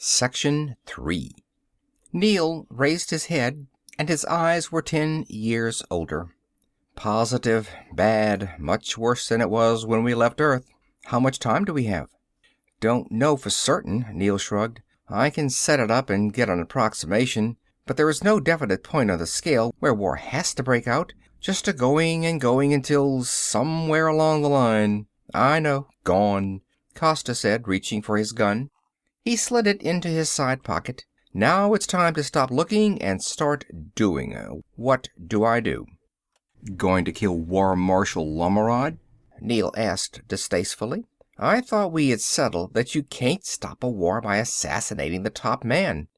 Section 3. Neil raised his head, and his eyes were 10 years older. Positive. Bad. Much worse than it was when we left Earth. How much time do we have? Don't know for certain, Neil shrugged. I can set it up and get an approximation, but there is no definite point on the scale where war has to break out, just a going and going until somewhere along the line. I know. Gone, Costa said, reaching for his gun. He slid it into his side pocket. Now it's time to stop looking and start doing. What do I do? Going to kill War Marshal Lomorod? Neil asked distastefully. I thought we had settled that you can't stop a war by assassinating the top man.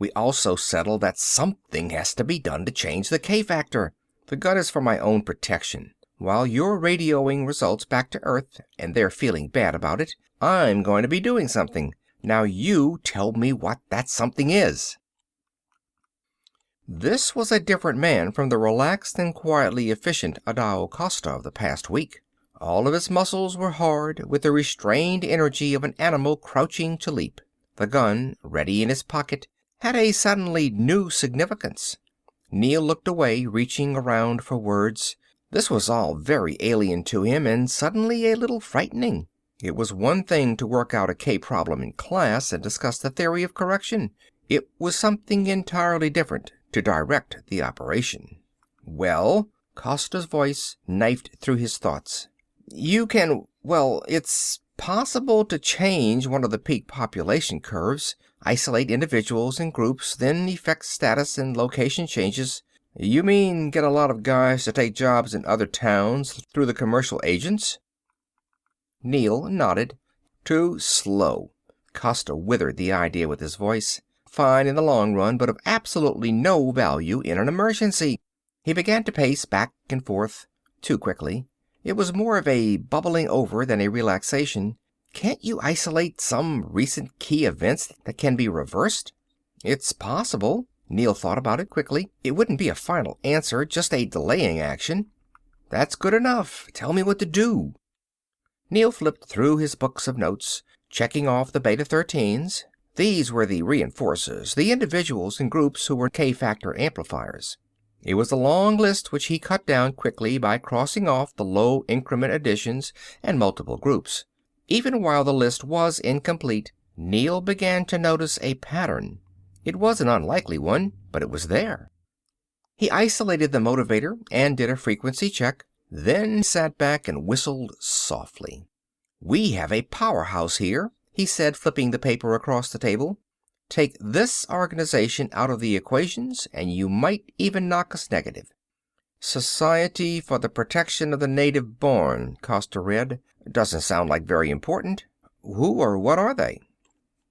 We also settled that something has to be done to change the K-factor. The gun is for my own protection. While you're radioing results back to Earth and they're feeling bad about it, I'm going to be doing something. Now you tell me what that something is. This was a different man from the relaxed and quietly efficient Adao Costa of the past week. All of his muscles were hard, with the restrained energy of an animal crouching to leap. The gun, ready in his pocket, had a suddenly new significance. Neil looked away, reaching around for words. This was all very alien to him, and suddenly a little frightening. It was one thing to work out a K-problem in class and discuss the theory of correction. It was something entirely different to direct the operation. Well, Costa's voice knifed through his thoughts. It's possible to change one of the peak population curves, isolate individuals and groups, then effect status and location changes. You mean get a lot of guys to take jobs in other towns through the commercial agents? Neil nodded. Too slow. Costa withered the idea with his voice. Fine in the long run, but of absolutely no value in an emergency. He began to pace back and forth. Too quickly. It was more of a bubbling over than a relaxation. Can't you isolate some recent key events that can be reversed? It's possible. Neil thought about it quickly. It wouldn't be a final answer, just a delaying action. That's good enough. Tell me what to do. Neil flipped through his books of notes, checking off the Beta-13s. These were the reinforcers, the individuals and groups who were K-factor amplifiers. It was a long list which he cut down quickly by crossing off the low-increment additions and multiple groups. Even while the list was incomplete, Neil began to notice a pattern. It was an unlikely one, but it was there. He isolated the motivator and did a frequency check, then sat back and whistled softly. We have a powerhouse here, he said, flipping the paper across the table. Take this organization out of the equations, and you might even knock us negative. Society for the Protection of the Native Born, Costa read. Doesn't sound like very important. Who or what are they?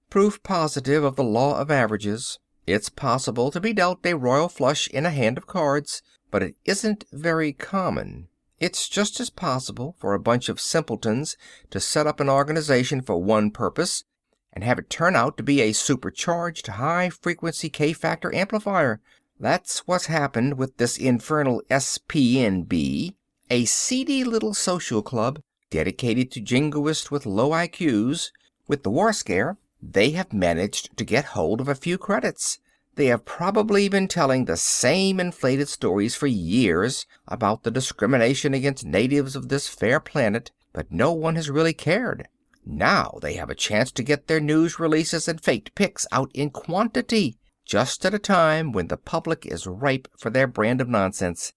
Proof positive of the law of averages. It's possible to be dealt a royal flush in a hand of cards, but it isn't very common. It's just as possible for a bunch of simpletons to set up an organization for one purpose and have it turn out to be a supercharged, high-frequency K-factor amplifier. That's what's happened with this infernal SPNB, a seedy little social club dedicated to jingoists with low IQs. With the war scare, they have managed to get hold of a few credits. They have probably been telling the same inflated stories for years about the discrimination against natives of this fair planet, but no one has really cared. Now they have a chance to get their news releases and faked pics out in quantity, just at a time when the public is ripe for their brand of nonsense.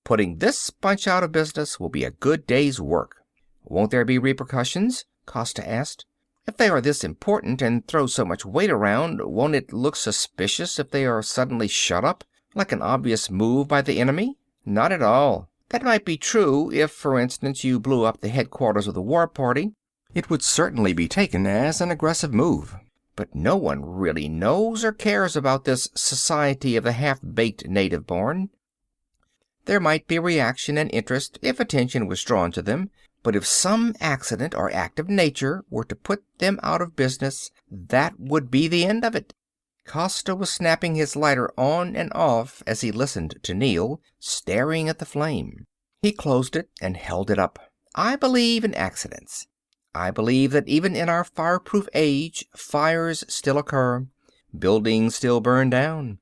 Putting this bunch out of business will be a good day's work. Won't there be repercussions? Costa asked. If they are this important and throw so much weight around, won't it look suspicious if they are suddenly shut up, like an obvious move by the enemy? Not at all. That might be true if, for instance, you blew up the headquarters of the war party. It would certainly be taken as an aggressive move. But no one really knows or cares about this Society of the Half-Baked Native-Born. There might be reaction and interest if attention was drawn to them, but if some accident or act of nature were to put them out of business, that would be the end of it. Costa was snapping his lighter on and off as he listened to Neil, staring at the flame. He closed it and held it up. I believe in accidents. I believe that even in our fireproof age, fires still occur. Buildings still burn down.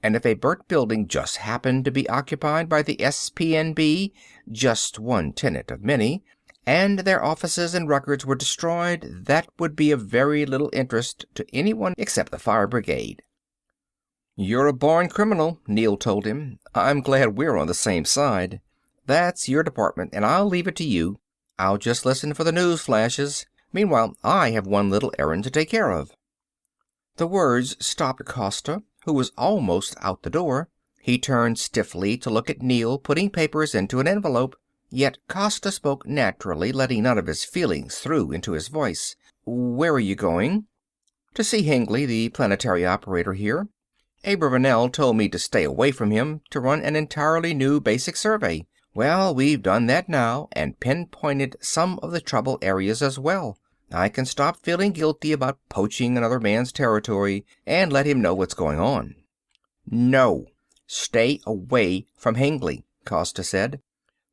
And if a burnt building just happened to be occupied by the SPNB, just one tenant of many, and their offices and records were destroyed, that would be of very little interest to anyone except the fire brigade. "You're a born criminal," Neill told him. "I'm glad we're on the same side. That's your department, and I'll leave it to you. I'll just listen for the news flashes. Meanwhile, I have one little errand to take care of." The words stopped Costa, who was almost out the door. He turned stiffly to look at Neill putting papers into an envelope. Yet Costa spoke naturally, letting none of his feelings through into his voice. "Where are you going?" "To see Hengly, the planetary operator here. Abravanel told me to stay away from him, to run an entirely new basic survey. Well, we've done that now, and pinpointed some of the trouble areas as well. I can stop feeling guilty about poaching another man's territory and let him know what's going on." "No. Stay away from Hengly," Costa said.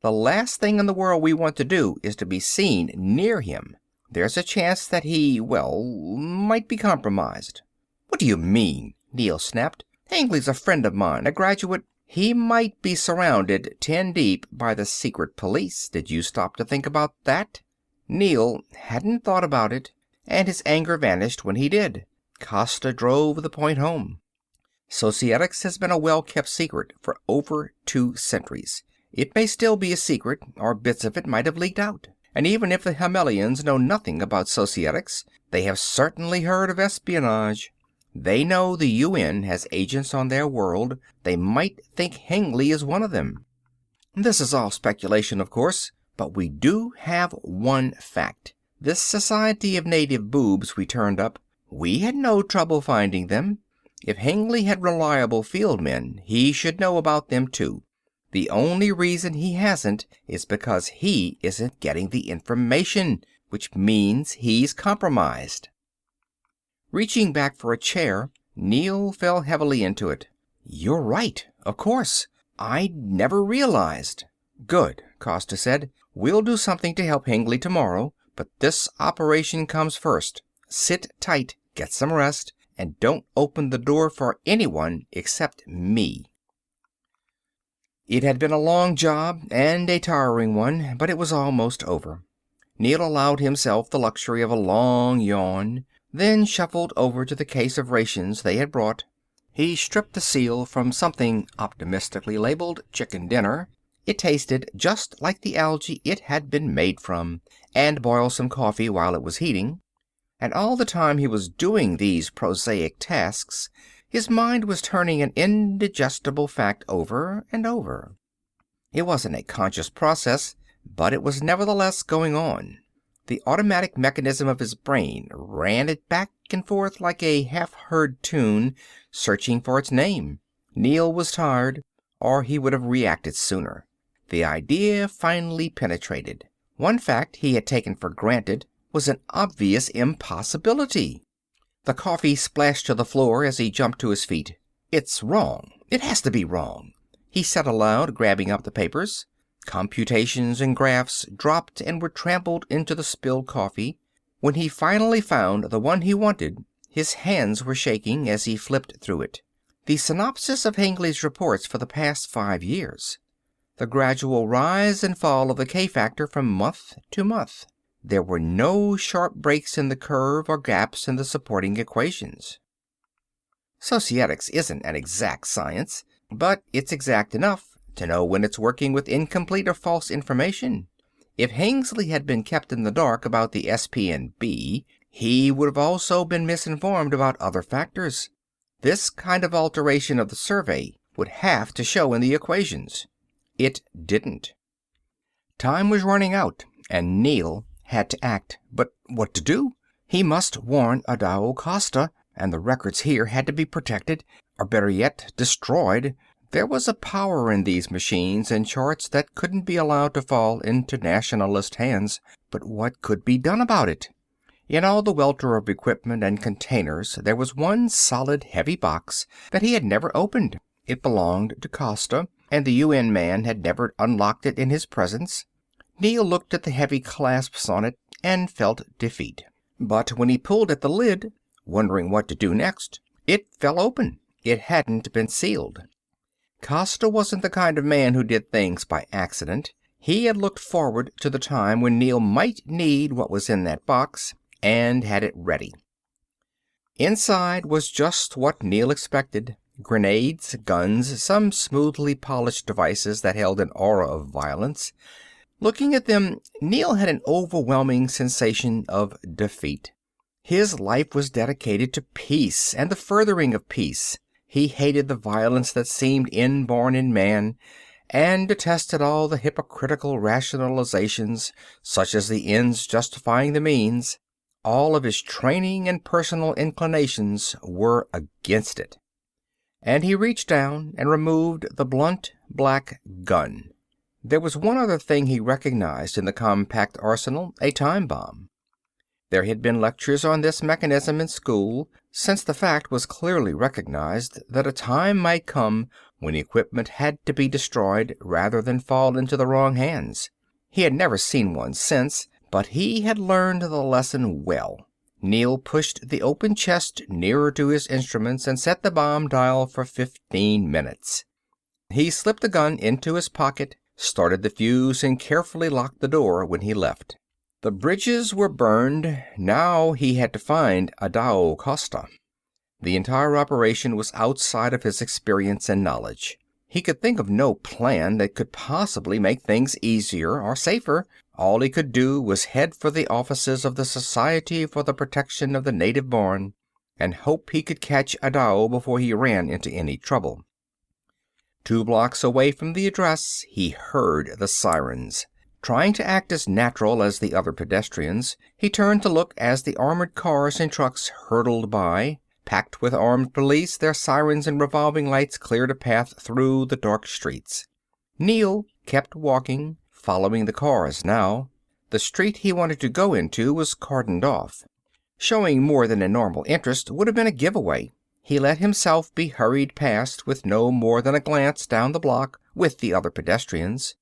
"The last thing in the world we want to do is to be seen near him. There's a chance that he, might be compromised." "What do you mean?" Neill snapped. "Hengly's a friend of mine, a graduate—" "He might be surrounded 10 deep by the secret police. Did you stop to think about that?" Neill hadn't thought about it, and his anger vanished when he did. Costa drove the point home. Societics has been a well-kept secret for over 2 centuries. It may still be a secret, or bits of it might have leaked out. And even if the Himmelians know nothing about Societics, they have certainly heard of espionage. They know the UN has agents on their world. They might think Hengly is one of them. This is all speculation, of course, but we do have one fact. This society of native boobs we turned up, we had no trouble finding them. If Hengly had reliable field men, he should know about them too. The only reason he hasn't is because he isn't getting the information, which means he's compromised. Reaching back for a chair, Neill fell heavily into it. "You're right, of course. I never realized." "Good," Costa said. "We'll do something to help Hengly tomorrow, but this operation comes first. Sit tight, get some rest, and don't open the door for anyone except me." It had been a long job, and a tiring one, but it was almost over. Neill allowed himself the luxury of a long yawn, then shuffled over to the case of rations they had brought. He stripped the seal from something optimistically labeled chicken dinner. It tasted just like the algae it had been made from, and boiled some coffee while it was heating. And all the time he was doing these prosaic tasks, his mind was turning an indigestible fact over and over. It wasn't a conscious process, but it was nevertheless going on. The automatic mechanism of his brain ran it back and forth like a half-heard tune, searching for its name. Neill was tired, or he would have reacted sooner. The idea finally penetrated. One fact he had taken for granted was an obvious impossibility. The coffee splashed to the floor as he jumped to his feet. "It's wrong. It has to be wrong," he said aloud, grabbing up the papers. Computations and graphs dropped and were trampled into the spilled coffee. When he finally found the one he wanted, his hands were shaking as he flipped through it. The synopsis of Hengly's reports for the past 5 years. The gradual rise and fall of the K-factor from month to month. There were no sharp breaks in the curve or gaps in the supporting equations. Societics isn't an exact science, but it's exact enough to know when it's working with incomplete or false information. If Hengly had been kept in the dark about the SPNB, he would have also been misinformed about other factors. This kind of alteration of the survey would have to show in the equations. It didn't. Time was running out, and Neill had to act. But what to do? He must warn Adao Costa, and the records here had to be protected, or better yet, destroyed. There was a power in these machines and charts that couldn't be allowed to fall into nationalist hands. But what could be done about it? In all the welter of equipment and containers, there was one solid, heavy box that he had never opened. It belonged to Costa, and the UN man had never unlocked it in his presence. Neill looked at the heavy clasps on it and felt defeat. But when he pulled at the lid, wondering what to do next, it fell open. It hadn't been sealed. Costa wasn't the kind of man who did things by accident. He had looked forward to the time when Neel might need what was in that box, and had it ready. Inside was just what Neel expected. Grenades, guns, some smoothly polished devices that held an aura of violence. Looking at them, Neel had an overwhelming sensation of defeat. His life was dedicated to peace and the furthering of peace. He hated the violence that seemed inborn in man, and detested all the hypocritical rationalizations, such as the ends justifying the means. All of his training and personal inclinations were against it. And he reached down and removed the blunt, black gun. There was one other thing he recognized in the compact arsenal, a time bomb. There had been lectures on this mechanism in school, since the fact was clearly recognized that a time might come when equipment had to be destroyed rather than fall into the wrong hands. He had never seen one since, but he had learned the lesson well. Neel pushed the open chest nearer to his instruments and set the bomb dial for 15 minutes. He slipped the gun into his pocket, started the fuse, and carefully locked the door when he left. The bridges were burned. Now he had to find Adao Costa. The entire operation was outside of his experience and knowledge. He could think of no plan that could possibly make things easier or safer. All he could do was head for the offices of the Society for the Protection of the Native Born and hope he could catch Adao before he ran into any trouble. 2 blocks away from the address, he heard the sirens. Trying to act as natural as the other pedestrians, he turned to look as the armored cars and trucks hurtled by. Packed with armed police, their sirens and revolving lights cleared a path through the dark streets. Neel kept walking, following the cars now. The street he wanted to go into was cordoned off. Showing more than a normal interest would have been a giveaway. He let himself be hurried past with no more than a glance down the block with the other pedestrians.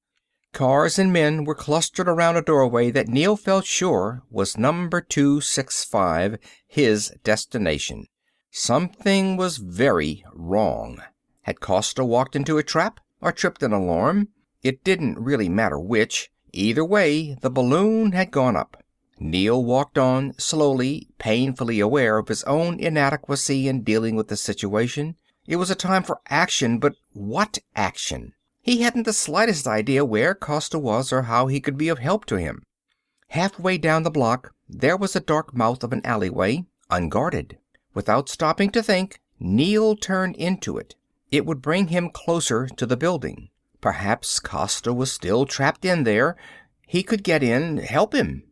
Cars and men were clustered around a doorway that Neel felt sure was number 265, his destination. Something was very wrong. Had Costa walked into a trap or tripped an alarm? It didn't really matter which. Either way, the balloon had gone up. Neel walked on, slowly, painfully aware of his own inadequacy in dealing with the situation. It was a time for action, but what action? He hadn't the slightest idea where Costa was or how he could be of help to him. Halfway down the block, there was a dark mouth of an alleyway, unguarded. Without stopping to think, Neel turned into it. It would bring him closer to the building. Perhaps Costa was still trapped in there. He could get in, help him.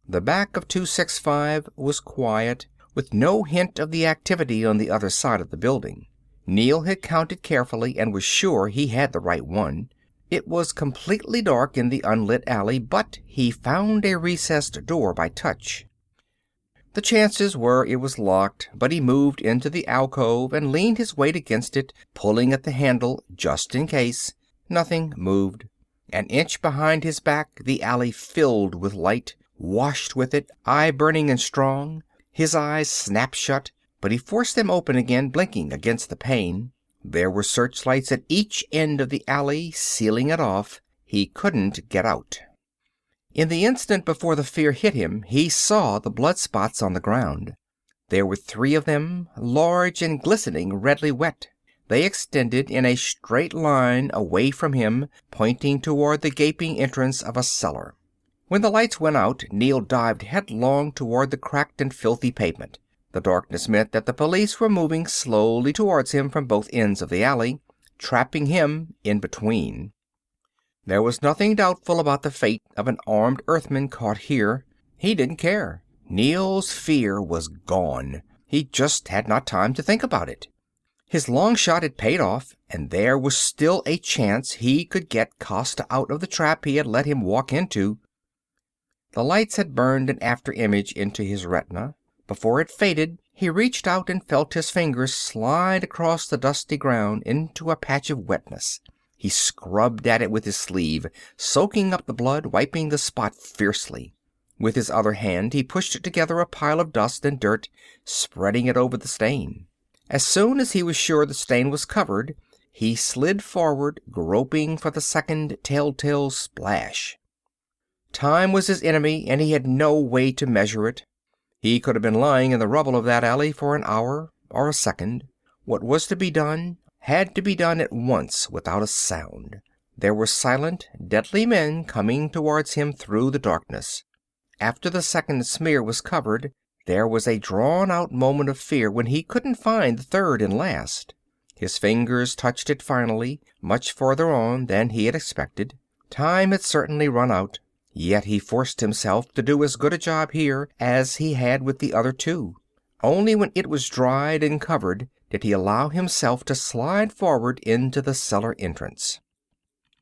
The back of 265 was quiet, with no hint of the activity on the other side of the building. Neel had counted carefully and was sure he had the right one. It was completely dark in the unlit alley, but he found a recessed door by touch. The chances were it was locked, but he moved into the alcove and leaned his weight against it, pulling at the handle just in case. Nothing moved. An inch behind his back, the alley filled with light, washed with it, eye-burning and strong. His eyes snapped shut, but he forced them open again, blinking against the pane. There were searchlights at each end of the alley, sealing it off. He couldn't get out. In the instant before the fear hit him, he saw the blood spots on the ground. There were 3 of them, large and glistening redly wet. They extended in a straight line away from him, pointing toward the gaping entrance of a cellar. When the lights went out, Neel dived headlong toward the cracked and filthy pavement. The darkness meant that the police were moving slowly towards him from both ends of the alley, trapping him in between. There was nothing doubtful about the fate of an armed Earthman caught here. He didn't care. Neel's fear was gone. He just had not time to think about it. His long shot had paid off, and there was still a chance he could get Costa out of the trap he had let him walk into. The lights had burned an after-image into his retina. Before it faded, he reached out and felt his fingers slide across the dusty ground into a patch of wetness. He scrubbed at it with his sleeve, soaking up the blood, wiping the spot fiercely. With his other hand he pushed together a pile of dust and dirt, spreading it over the stain. As soon as he was sure the stain was covered, he slid forward, groping for the second telltale splash. Time was his enemy, and he had no way to measure it. He could have been lying in the rubble of that alley for an hour or a second. What was to be done had to be done at once, without a sound. There were silent, deadly men coming towards him through the darkness. After the second smear was covered, there was a drawn-out moment of fear when he couldn't find the third and last. His fingers touched it finally, much farther on than he had expected. Time had certainly run out, yet he forced himself to do as good a job here as he had with the other two. Only when it was dried and covered did he allow himself to slide forward into the cellar entrance.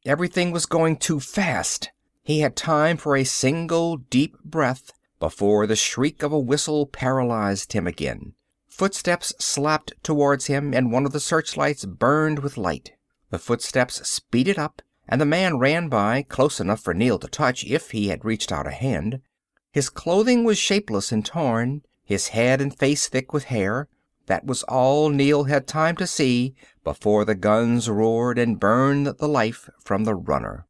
Everything was going too fast. He had time for a single deep breath before the shriek of a whistle paralyzed him again. Footsteps slapped towards him, and one of the searchlights burned with light. The footsteps speeded up, and the man ran by, close enough for Neel to touch if he had reached out a hand. His clothing was shapeless and torn, his head and face thick with hair. That was all Neel had time to see before the guns roared and burned the life from the runner.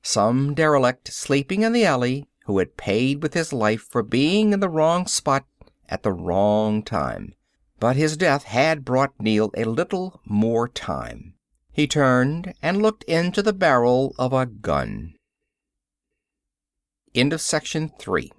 Some derelict sleeping in the alley who had paid with his life for being in the wrong spot at the wrong time. But his death had brought Neel a little more time. He turned and looked into the barrel of a gun. End of section 3.